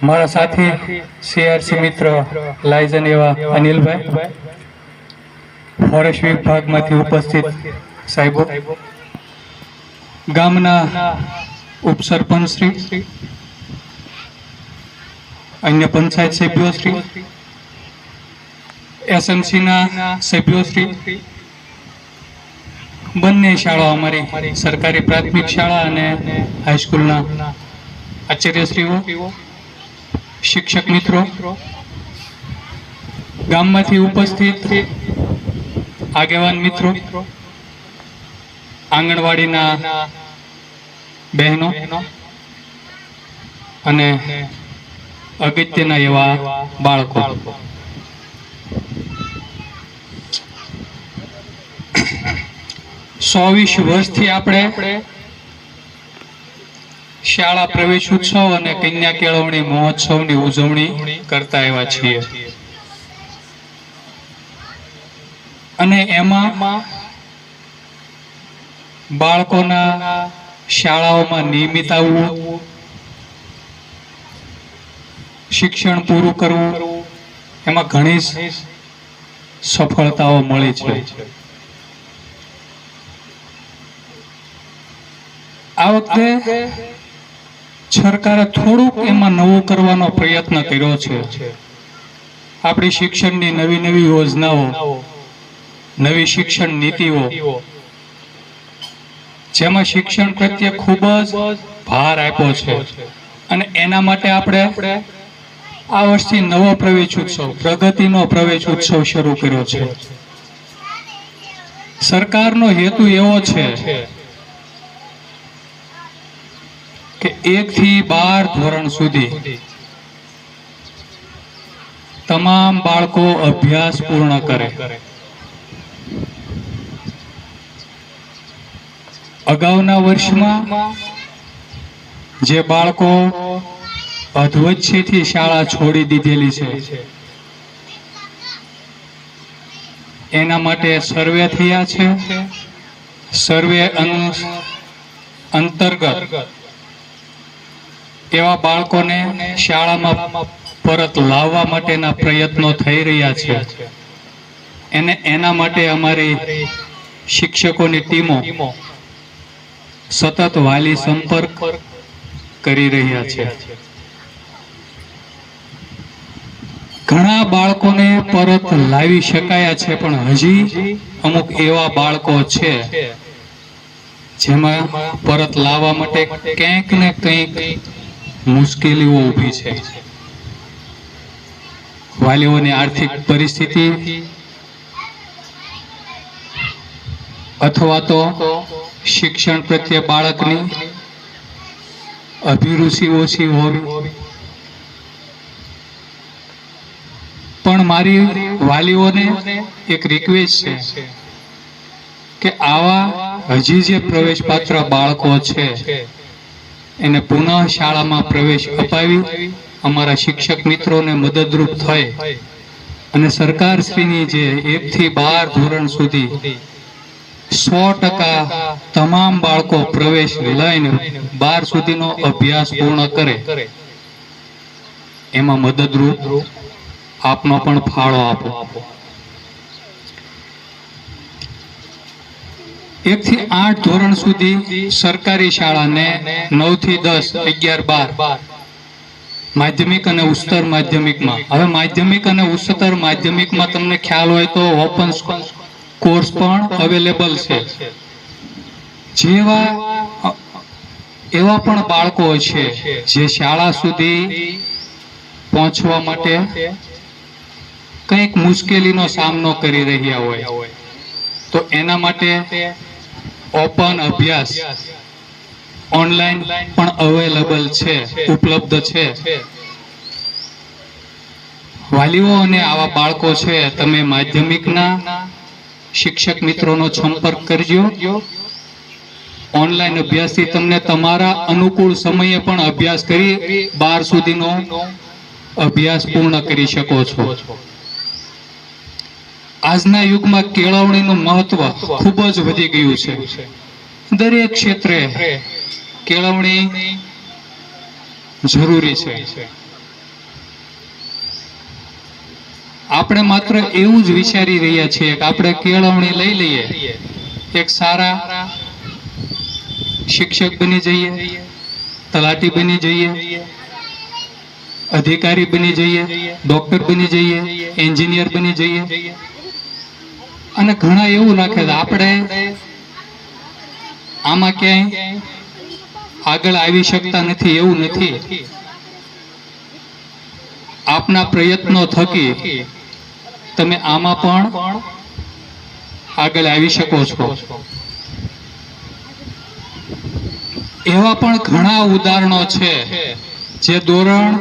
મારા સાથી સીઆરસી મિત્ર લાયઝન એવા અનિલભાઈ, ફોરેસ્ટ વિભાગમાંથી ઉપસ્થિત સાહેબો, ગામના ઉપસરપંચ શ્રી, અન્ય પંચાયત સભ્યો શ્રી, એસએમસીના સભ્યો શ્રી, બંને શાળાઓ અમારી સરકારી પ્રાથમિક શાળા અને હાઈસ્કૂલના આચાર્યશ્રીઓ, શિક્ષક મિત્રો, ગામમાંથી ઉપસ્થિત આગેવાન મિત્રો, આંગણવાડીના બહેનો અને અગત્યના એવા બાળકો, 120 વર્ષથી આપણે શાળા પ્રવેશ ઉત્સવ અને કન્યા કેળવણી મહોત્સવની ઉજવણી કરતા આવ્યા છીએ અને એમાં બાળકોના શાળાઓમાં નિયમિત આવવું, શિક્ષણ પૂરું કરવું, એમાં ઘણી સફળતાઓ મળી છે. આ વખતે સરકારે થોડુંક એમાં નવું કરવાનો પ્રયત્ન કર્યો છે. આપણી શિક્ષણની નવી નવી યોજનાઓ, નવી શિક્ષણ નીતિઓ, જેમાં શિક્ષણ પ્રત્યે ખૂબ જ ભાર આપ્યો છે અને એના માટે આપણે આ વર્ષથી નવો પ્રવેશ ઉત્સવ, પ્રગતિનો પ્રવેશ ઉત્સવ શરૂ કર્યો છે. સરકારનો હેતુ એવો છે કે 1 થી 12 ધોરણ સુધી તમામ બાળકો અભ્યાસ પૂર્ણ કરે. અગાઉના વર્ષમાં જે બાળકો અધવચ્ચેથી શાળા છોડી દીધેલી છે, એના માટે સર્વે થયા છે. સર્વે અંતર્ગત એવા બાળકોને શાળામાં પરત લાવવા માટેના પ્રયત્નો થઈ રહ્યા છે. એના માટે અમારી શિક્ષકોની ટીમો સતત વાલી સંપર્ક કરી રહ્યા છે. ઘણા બાળકોને પરત લાવી શકાયા છે, પણ હજી અમુક એવા બાળકો છે જેમાં પરત લાવવા માટે કંઈક ને કંઈક મુશ્કેલીઓ ઊભી છે. વાલીઓની આર્થિક પરિસ્થિતિ અથવા તો શિક્ષણ પ્રત્યે બાળકની અભિરુચિ ઓછી હોવી. પણ મારી વાલીઓને એક રિક્વેસ્ટ છે કે આવા હજી જે પ્રવેશ પાત્ર બાળકો છે એને પુનઃ શાળામાં પ્રવેશ અપાવી અમારા શિક્ષક મિત્રોને મદદરૂપ થાય અને સરકારશ્રીની જે 1 થી 12 ધોરણ સુધી 100% તમામ બાળકો પ્રવેશ લઈને 12 સુધીનો અભ્યાસ પૂર્ણ કરે, એમાં મદદરૂપ આપનો પણ ફાળો આપો. 1 થી 8 ધોરણ સુધી સરકારી શાળાને 9 થી 10, 11, 12 માધ્યમિક અને ઉચ્ચતર માધ્યમિકમાં. હવે માધ્યમિક અને ઉચ્ચતર માધ્યમિકમાં તમને ખ્યાલ હોય તો ઓપન કોર્સ પણ અવેલેબલ છે. એવા પણ બાળકો છે જે શાળા સુધી પહોંચવા માટે કંઈક મુશ્કેલીનો સામનો કરી રહ્યા હોય, તો એના માટે ઓપન અભ્યાસ ઓનલાઈન પણ અવેલેબલ છે, ઉપલબ્ધ છે. વાલીઓ અને આવા બાળકો છે, તમે માધ્યમિકના શિક્ષક મિત્રોનો સંપર્ક કરજો. ઓનલાઈન અભ્યાસથી તમને તમારા અનુકૂળ સમયે પણ અભ્યાસ કરી 12 સુધીનો અભ્યાસ પૂર્ણ કરી શકો છો. આજના યુગમાં કેળવણીનું મહત્વ ખૂબ જ વધી ગયું છે. દરેક ક્ષેત્રે કેળવણી જરૂરી છે. આપણે માત્ર એવું જ વિચારી રહ્યા છીએ કે આપણે કેળવણી લઈ લઈએ, એક સારા શિક્ષક બની જઈએ, તલાટી બની જઈએ, અધિકારી બની જઈએ, ડોક્ટર બની જઈએ, એન્જિનિયર બની જઈએ, અને ઘણા એવું રાખે છે આપણે આમાં ક્યાંય આગળ આવી શકતા નથી. એવું નથી. આપના પ્રયત્નો થકી તમે આમાં પણ આગળ આવી શકો છો. એવા પણ ઘણા ઉદાહરણો છે જે ધોરણ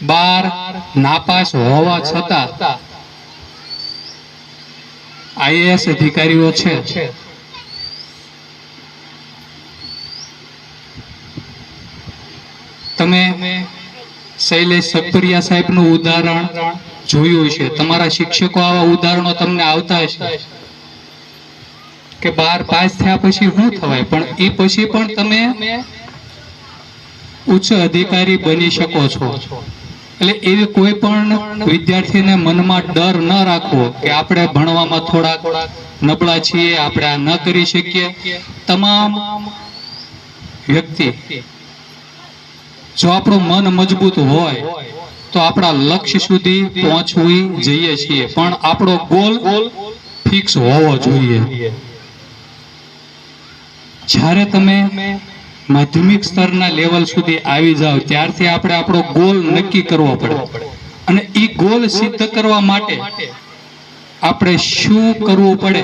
12 નાપાસ હોવા છતાં આઈએએસ અધિકારીઓ છે. તમે શૈલેષ સક્કરિયા સાહેબનું ઉદાહરણ જોયું છે. તમારા શિક્ષકો આવા ઉદાહરણો તમને આવતા હશે કે 12 પાસ થયા પછી શું થવાય, પણ એ પછી પણ તમે ઉચ્ચ અધિકારી બની શકો છો. એટલે એવી કોઈ પણ વિદ્યાર્થીને મનમાં ડર ન રાખવો કે આપણે ભણવામાં થોડાક નબળા છીએ, આપણે આ ન કરી શકીએ. તમામ વ્યક્તિ જો આપણું મન મજબૂત હોય તો આપણા લક્ષ્ય સુધી પહોંચવી જઈએ છીએ, પણ આપણો ગોલ ફિક્સ હોવો જોઈએ. જ્યારે તમે માધ્યમિક સ્તરના લેવલ સુધી આવી જાઓ ત્યારથી આપણે આપણો ગોલ નક્કી કરવો પડે, અને એ ગોલ સિદ્ધ કરવા માટે આપણે શું કરવું પડે.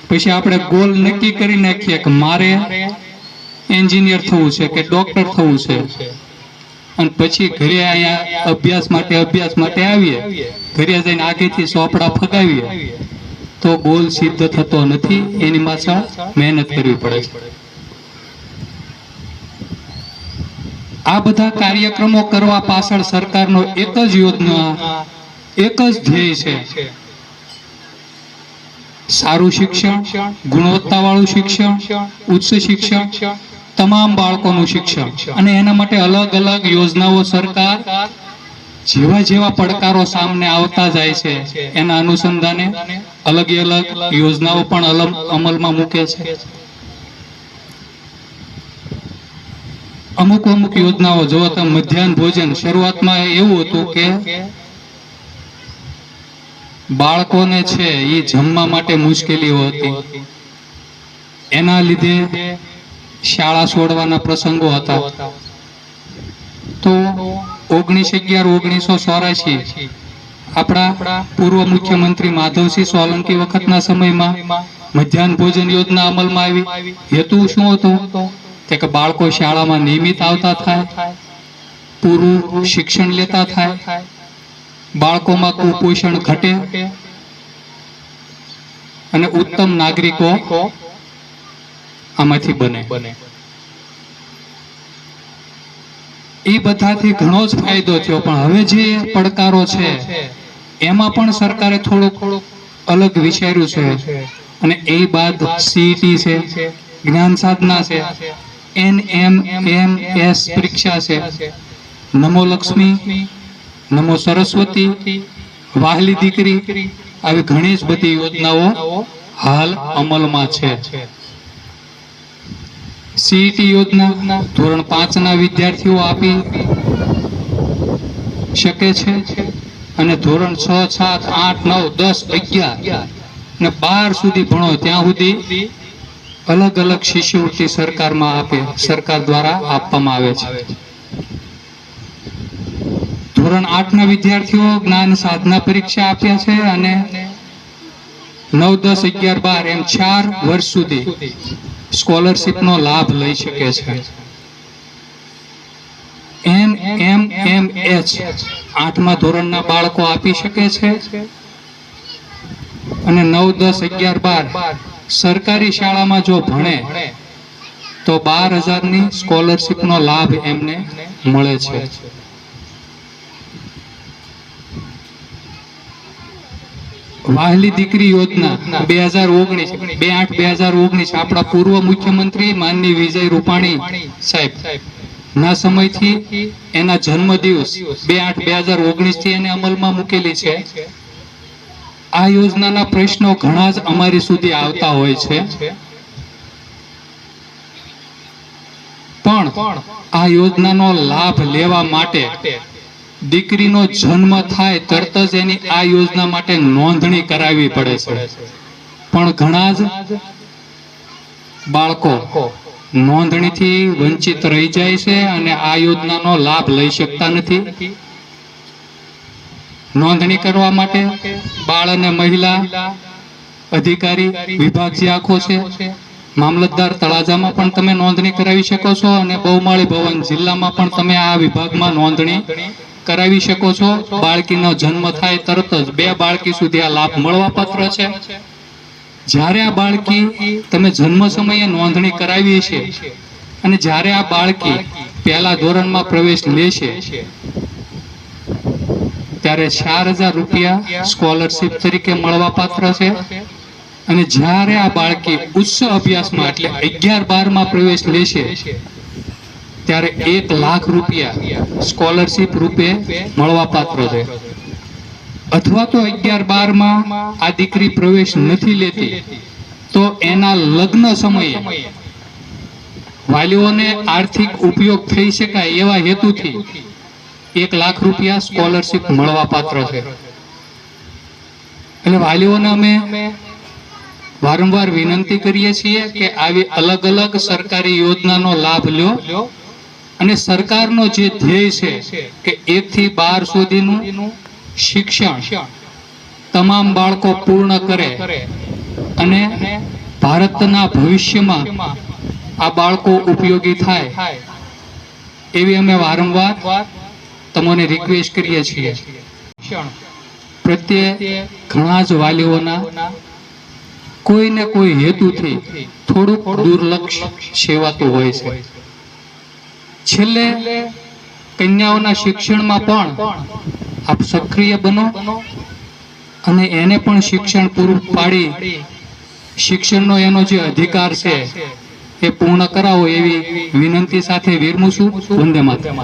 પછી આપણે ગોલ નક્કી કરી નાખીએ કે મારે એન્જિનિયર થવું છે કે ડોક્ટર થવું છે, અને પછી ઘરે અહીંયા અભ્યાસ માટે આવીએ, ઘરે જઈને આગેથી ચોપડા ફગાવીએ તો ગોલ સિદ્ધ થતો નથી. એની પાછળ મહેનત કરવી પડે છે. આ બધા કાર્યક્રમો કરવા પાછળ સરકારનો એક જ યોજના, એક જ ધ્યેય છે: સારું શિક્ષણ, ગુણવત્તાવાળું શિક્ષણ, ઉચ્ચ શિક્ષણ, તમામ બાળકોનું શિક્ષણ. અને એના માટે અલગ અલગ યોજનાઓ સરકાર જેવા જેવા પડકારો સામે આવતા જાય છે એના અનુસંધાને અલગ અલગ યોજનાઓ પણ અમલમાં મૂકે છે. અમુક યોજનાઓ જો તમે મધ્યાહન ભોજન, શરૂઆતમાં એવું હતું કે બાળકોને છે એ જમવા માટે મુશ્કેલીઓ હતી, એના લીધે શાળા છોડવાના પ્રસંગો હતા. તો 19/11/1984 આપણા પૂર્વ મુખ્યમંત્રી માધવસિંહ સોલંકી વખતના સમયમાં મધ્યાહન ભોજન યોજના અમલમાં આવી. હેતુ શું હતો કે બાળકો શાળામાં નિયમિત આવતા થાય, પૂરું શિક્ષણ લેતા થાય, બાળકોમાં કુપોષણ ઘટે અને ઉત્તમ નાગરિકો આમાંથી બને. એ બધાથી ઘણો જ ફાયદો થયો. પણ હવે જે પડકારો છે એમાં પણ સરકારે થોડુંક અલગ વિચાર્યું છે, અને એ બાદ સીઈટી છે, જ્ઞાન સાધના છે, NMMS પરીક્ષા છે, નમો લક્ષ્મી, નમો સરસ્વતી, વહાલી દીકરી, આવી ઘણી જ બધી યોજનાઓ હાલ અમલમાં છે. સીઈટી યોજના ધોરણ 5 ના વિદ્યાર્થીઓ આપી શકે છે, અને ધોરણ 6, 7, 8, 9, 10, 11 ને 12 સુધી ભણો ત્યાં સુધી અલગ અલગ શિષ્યવૃત્તિ સરકાર દ્વારા આપવામાં આવે છે. ધોરણ 8 ના વિદ્યાર્થીઓ જ્ઞાન સાધના પરીક્ષા આપ્યા છે, અને 9, 10, 11, 12 એમ 4 વર્ષ સુધી સ્કોલરશીપનો લાભ લઈ શકે છે. NMMS 8મા ધોરણના બાળકો આપી શકે છે, અને 9, 10, 11, 12 સરકારી શાળામાં જો ભણે તો 12,000ની સ્કોલરશીપનો લાભ એમને મળે છે. વહાલી દીકરી યોજના 2019 આપણા પૂર્વ મુખ્યમંત્રી માનનીય વિજય રૂપાણી સાહેબ ના સમયથી એના જન્મદિવસ 2/8/2019 થી એને અમલમાં મૂકેલી છે. આ યોજનાના પ્રશ્નો ઘણા જ અમારી સુધી આવતા હોય છે, પણ આ યોજનાનો લાભ લેવા માટે દીકરીનો જન્મ થાય તરત જ એની આ યોજના માટે નોંધણી કરાવવી પડે છે. પણ ઘણા જ બાળકો નોંધણીથી વંચિત રહી જાય છે અને આ યોજનાનો લાભ લઈ શકતા નથી. નોંધણી કરવા માટે બાળ અને મહિલા અધિકારી વિભાગ જે આખો છે, મામલતદાર તળાજામાં પણ તમે નોંધણી કરાવી શકો છો અને બહુમાળી ભવન જિલ્લામાં પણ તમે આ વિભાગમાં નોંધણી કરાવી શકો છો. બાળકીનો જન્મ થાય તરત જ 2 બાળકી સુધી આ લાભ મળવાપાત્ર છે. જ્યારે આ બાળકી તમે જન્મ સમયે નોંધણી કરાવી છે અને જ્યારે આ બાળકી પહેલા ધોરણમાં પ્રવેશ લેશે ત્યારે 4000 રૂપિયા સ્કોલરશીપ તરીકે મળવાપાત્ર છે. અને જ્યારે આ બાળકી ઉચ્ચ અભ્યાસમાં એટલે 11-12માં પ્રવેશ લેશે ત્યારે 1 લાખ રૂપિયા સ્કોલરશીપ રૂપે મળવાપાત્ર છે. અથવા તો 11-12માં આ દીકરી પ્રવેશ નથી લેતી તો એના લગ્ન સમયે વાલીઓને આર્થિક ઉપયોગ થઈ શકાય એવા હેતુથી 1 લાખ રૂપિયા સ્કોલરશીપ મળવાપાત્ર છે. એટલે વાલીઓને અમે વારંવાર વિનંતી કરીએ છીએ કે આવી અલગ અલગ સરકારી યોજનાનો લાભ લ્યો અને સરકારનો જે ધ્યેય છે કે 1 થી 12 સુધીનું શિક્ષણ તમામ બાળકો પૂર્ણ કરે અને ભારતના ભવિષ્યમાં આ બાળકો ઉપયોગી થાય એવી અમે વારંવાર તમને રિક્વેસ્ટ કરીએ છીએ. પ્રત્યે ઘણા જ વાલીઓના કોઈ ને કોઈ હેતુથી થોડુંક દુર્લક્ષ સેવાતું હોય છે. છેલ્લે કન્યાઓના શિક્ષણમાં પણ આપ સક્રિય બનો અને એને પણ શિક્ષણ પૂરું પાડી શિક્ષણનો એનો જે અધિકાર છે એ પૂર્ણ કરાવો એવી વિનંતી સાથે વિરમું છું. વંદે માતરમ.